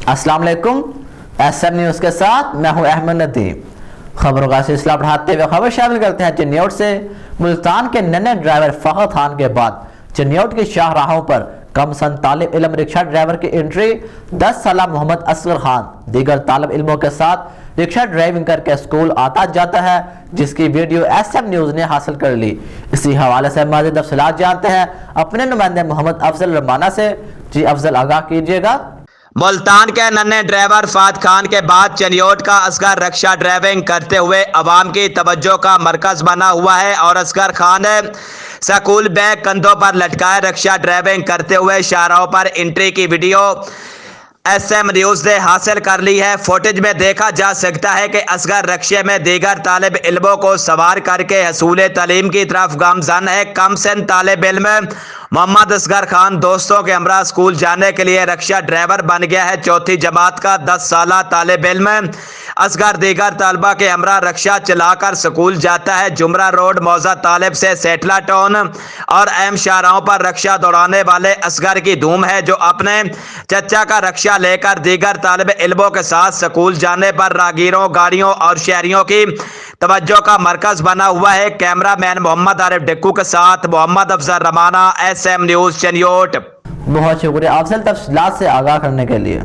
अस्सलाम वालेकुम। SM news के साथ मैं हूं अहमद नदीम। खबरों का सिलसिला बढ़ाते हुए खबर शामिल करते हैं चिन्योट से। मुल्तान के नन्हे ड्राइवर फखर खान के बाद चिन्योट की शाहराहों पर कम सन तालिब इल्म रिक्शा ड्राइवर की एंट्री। 10 साल मोहम्मद असगर खान दीगर तालिब इल्मों के साथ रिक्शा ड्राइविंग करके स्कूल आता जाता है, जिसकी वीडियो SM न्यूज़ ने हासिल कर ली। इसी हवाले से मज़ीद तफसीलात जानते हैं अपने नुमाइंदे मोहम्मद अफजल रमाना से। जी अफजल, आगाह कीजिएगा। मुल्तान के नन्हे ड्राइवर फखर खान के बाद चिन्योट का असगर रिक्शा ड्राइविंग करते हुए अवाम की तवज्जो का मरकज बना हुआ है और असगर खान स्कूल बैग कंधों पर लटकाए रिक्शा ड्राइविंग करते हुए शाहराहों पर एंट्री की वीडियो SM न्यूज़ ने हासिल कर ली है। फुटेज में देखा जा सकता है कि असगर रिक्शे में दीगर तालिब इल्मों को सवार करके हसूल तालीम की तरफ गामजन है। कम सिन तालिब इल्म मोहम्मद असगर खान दोस्तों के हमरा स्कूल जाने के लिए रिक्शा ड्राइवर बन गया है। चौथी जमात का 10 साला तालिब इल्म असगर दीगर तलबा के हमरा रिक्शा चलाकर स्कूल जाता है। जुमरा रोड मौजा तालिब से सेटला टाउन और अहम शाहराहों पर रिक्शा दौड़ाने वाले असगर की धूम है, जो अपने चचा का रिक्शा लेकर दीगर तालिब इल्मों के साथ स्कूल जाने पर राहगीरों, गाड़ियों और शहरियों की तवज्जो का मरकज बना हुआ है। कैमरामैन मोहम्मद आरिफ डिक्कू के साथ मोहम्मद अफजल रमाना, SM न्यूज़ चिन्योट। बहुत शुक्रिया अफजल तफसीलात से आगाह करने के लिए।